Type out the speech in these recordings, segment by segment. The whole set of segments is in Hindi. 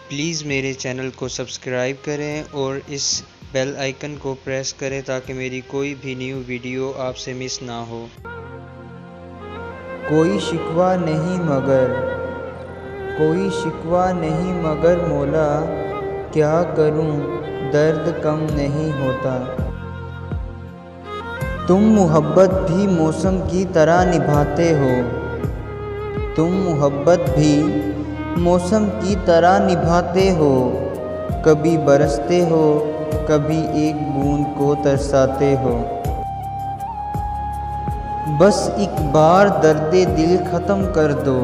प्लीज़ मेरे चैनल को सब्सक्राइब करें और इस बेल आइकन को प्रेस करें ताकि मेरी कोई भी न्यू वीडियो आपसे मिस ना हो। कोई शिकवा नहीं मगर मौला, क्या करूं दर्द कम नहीं होता। तुम मोहब्बत भी मौसम की तरह निभाते हो, तुम मोहब्बत भी मौसम की तरह निभाते हो। कभी बरसते हो, कभी एक बूंद को तरसाते हो। बस एक बार दर्दे दिल ख़त्म कर दो,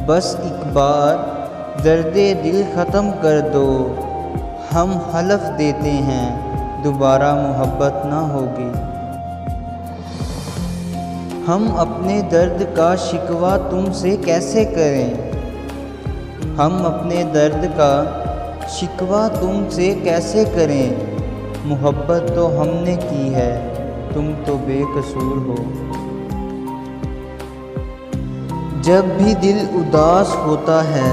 बस एक बार दर्दे दिल ख़त्म कर दो। हम हलफ देते हैं दोबारा मोहब्बत ना होगी। हम अपने दर्द का शिकवा तुमसे कैसे करें, हम अपने दर्द का शिकवा तुमसे कैसे करें। मोहब्बत तो हमने की है, तुम तो बेकसूर हो। जब भी दिल उदास होता है,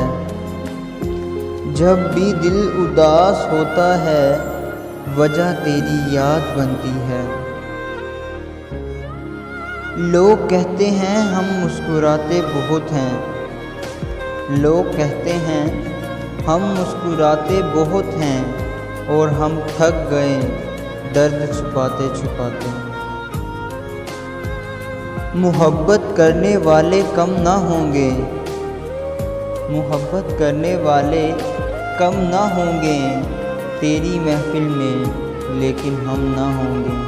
जब भी दिल उदास होता है, वजह तेरी याद बनती है। लोग कहते हैं हम मुस्कुराते बहुत हैं, लोग कहते हैं हम मुस्कुराते बहुत हैं और हम थक गए दर्द छुपाते छुपाते। मोहब्बत करने वाले कम ना होंगे, मोहब्बत करने वाले कम ना होंगे तेरी महफिल में, लेकिन हम ना होंगे।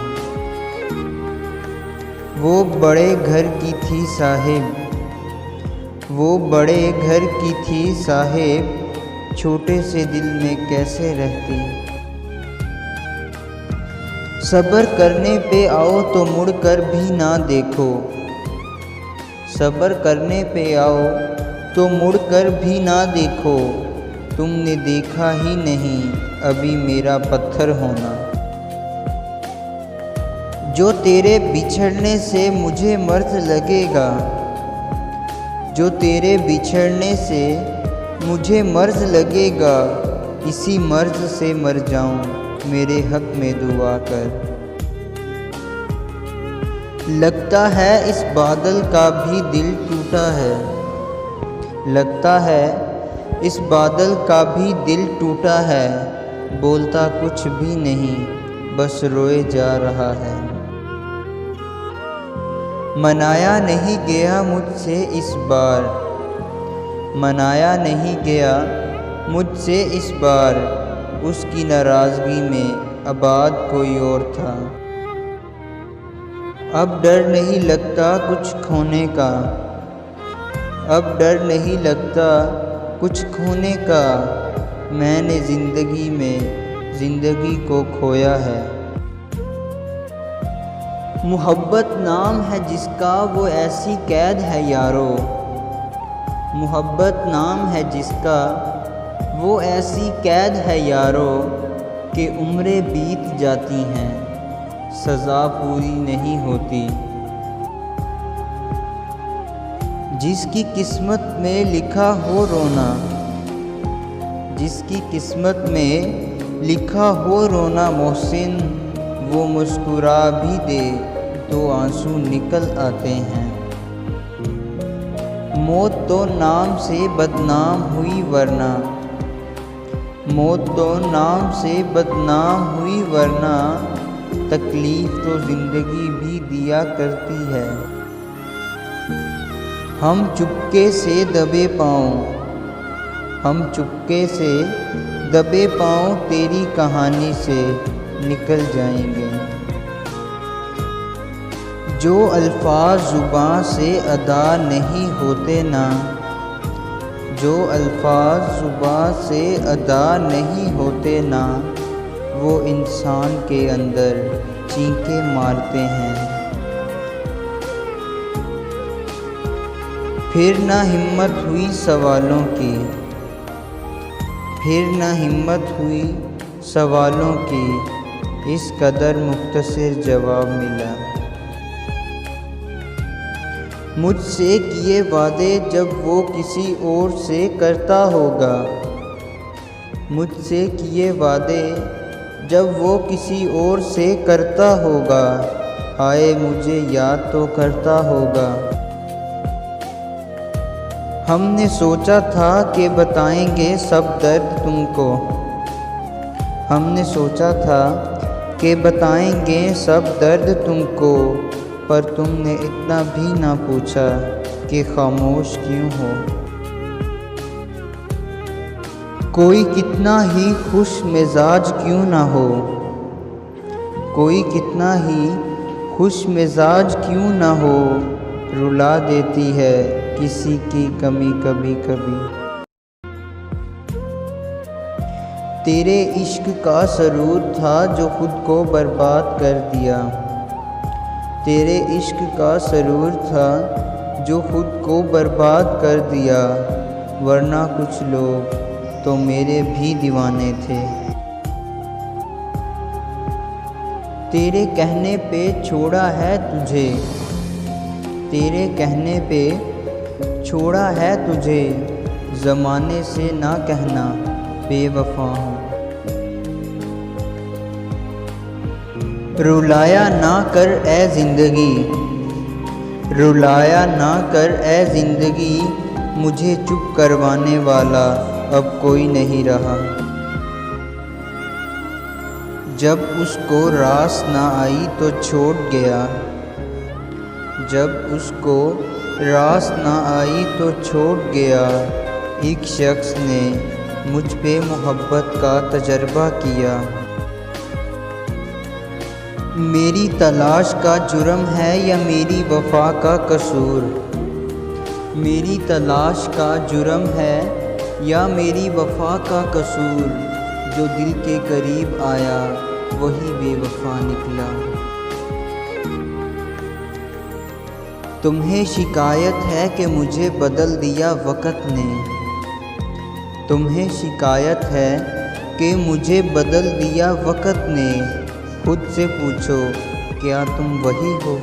वो बड़े घर की थी साहिब, वो बड़े घर की थी साहिब, छोटे से दिल में कैसे रहती। सब्र करने पे आओ तो मुड़ कर भी ना देखो, सब्र करने पे आओ तो मुड़ कर भी ना देखो। तुमने देखा ही नहीं अभी मेरा पत्थर होना। जो तेरे बिछड़ने से मुझे मर्ज लगेगा, जो तेरे बिछड़ने से मुझे मर्ज लगेगा, इसी मर्ज से मर जाऊं मेरे हक में दुआ कर। लगता है इस बादल का भी दिल टूटा है, लगता है इस बादल का भी दिल टूटा है। बोलता कुछ भी नहीं बस रोए जा रहा है। मनाया नहीं गया मुझसे इस बार, मनाया नहीं गया मुझसे इस बार, उसकी नाराज़गी में आबाद कोई और था। अब डर नहीं लगता कुछ खोने का, अब डर नहीं लगता कुछ खोने का। मैंने ज़िंदगी में ज़िंदगी को खोया है। मोहब्बत नाम है जिसका वो ऐसी कैद है यारो, मोहब्बत नाम है जिसका वो ऐसी कैद है यारो, कि उम्रें बीत जाती हैं सज़ा पूरी नहीं होती। जिसकी किस्मत में लिखा हो रोना, जिसकी किस्मत में लिखा हो रोना मोहसिन, वो मुस्कुरा भी दे तो आंसू निकल आते हैं। मौत तो नाम से बदनाम हुई वरना, मौत तो नाम से बदनाम हुई वरना, तकलीफ़ तो ज़िंदगी भी दिया करती है। हम चुपके से दबे पाँव, हम चुपके से दबे पाँव तेरी कहानी से निकल जाएंगे। जो अल्फाज ज़ुबां से अदा नहीं होते ना, जो अल्फाज ज़ुबां से अदा नहीं होते ना, वो इंसान के अंदर चीखें मारते हैं। फिर ना हिम्मत हुई सवालों की, फिर ना हिम्मत हुई सवालों की, इस कदर मुख्तसर जवाब मिला। मुझसे किए वादे जब वो किसी और से करता होगा। मुझसे किए वादे जब वो किसी और से करता होगा, हाय मुझे याद तो करता होगा। हमने सोचा था कि बताएंगे सब दर्द तुमको। हमने सोचा था कि बताएंगे सब दर्द तुमको, पर तुमने इतना भी ना पूछा कि खामोश क्यों हो। कोई कितना ही खुश मिजाज क्यों ना हो, कोई कितना ही खुश मिजाज क्यों ना हो, रुला देती है किसी की कमी कभी कभी। तेरे इश्क का सरूर था जो खुद को बर्बाद कर दिया। तेरे इश्क का सरूर था जो खुद को बर्बाद कर दिया, वरना कुछ लोग तो मेरे भी दीवाने थे। तेरे कहने पे छोड़ा है तुझे, तेरे कहने पे छोड़ा है तुझे, ज़माने से ना कहना बेवफा हूँ। रुलाया ना कर ए ज़िंदगी, रुलाया ना कर ए ज़िंदगी, मुझे चुप करवाने वाला अब कोई नहीं रहा। जब उसको रास ना आई तो छोड़ गया, जब उसको रास ना आई तो छोड़ गया। एक शख्स ने मुझ पे मोहब्बत का तजर्बा किया। मेरी तलाश का जुर्म है या मेरी वफा का कसूर, मेरी तलाश का जुर्म है या मेरी वफा का कसूर, जो दिल के करीब आया वही बेवफा निकला। तुम्हें शिकायत है कि मुझे बदल दिया वक़्त ने, तुम्हें शिकायत है कि मुझे बदल दिया वक़्त ने, खुद से पूछो क्या तुम वही हो।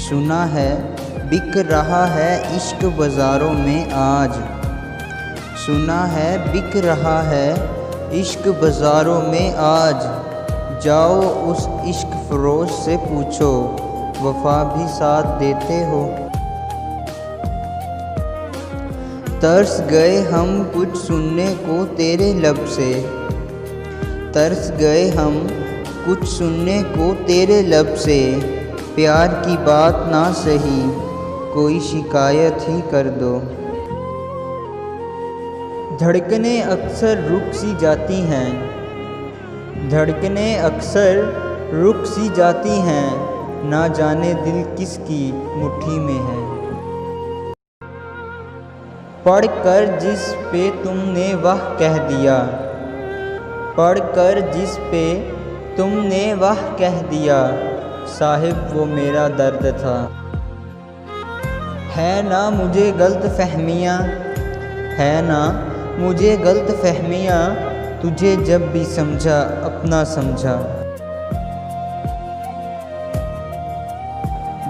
सुना है बिक रहा है इश्क बाज़ारों में आज, सुना है बिक रहा है इश्क बाज़ारों में आज। जाओ उस इश्क फ़रोश से पूछो वफ़ा भी साथ देते हो। तरस गए हम कुछ सुनने को तेरे लब से, तरस गए हम कुछ सुनने को तेरे लब से। प्यार की बात ना सही कोई शिकायत ही कर दो। धड़कनें अक्सर रुक सी जाती हैं, धड़कनें अक्सर रुक सी जाती हैं, ना जाने दिल किसकी मुट्ठी में है। पढ़कर जिस पे तुमने वाह कह दिया, पढ़कर जिस पे तुमने वाह कह दिया, साहिब वो मेरा दर्द था। है ना मुझे गलत फहमियाँ, है ना मुझे गलत फहमियाँ, तुझे जब भी समझा अपना समझा।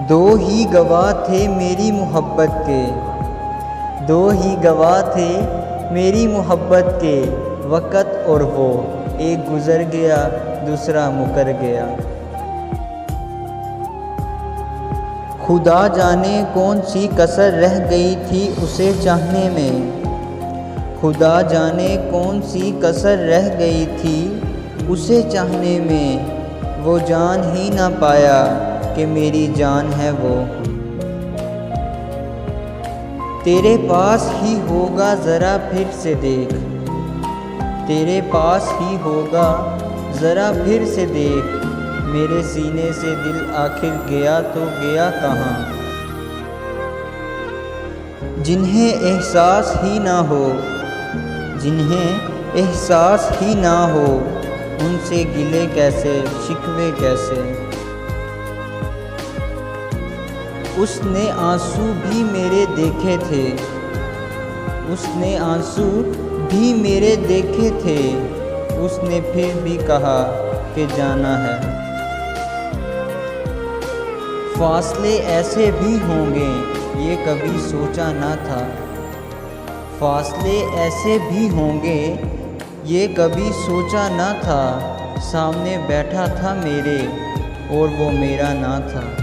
दो ही गवाह थे मेरी मोहब्बत के, दो ही गवाह थे मेरी मोहब्बत के, वक़्त और वो, एक गुज़र गया दूसरा मुकर गया। खुदा जाने कौन सी कसर रह गई थी उसे चाहने में, खुदा जाने कौन सी कसर रह गई थी उसे चाहने में। वो जान ही ना पाया कि मेरी जान है वो। तेरे पास ही होगा ज़रा फिर से देख, तेरे पास ही होगा ज़रा फिर से देख, मेरे सीने से दिल आखिर गया तो गया कहाँ। जिन्हें एहसास ही ना हो, जिन्हें एहसास ही ना हो, उनसे गिले कैसे शिकवे कैसे। उसने आंसू भी मेरे देखे थे, उसने आंसू भी मेरे देखे थे, उसने फिर भी कहा कि जाना है। फासले ऐसे भी होंगे ये कभी सोचा ना था। फासले ऐसे भी होंगे ये कभी सोचा ना था। सामने बैठा था मेरे और वो मेरा ना था।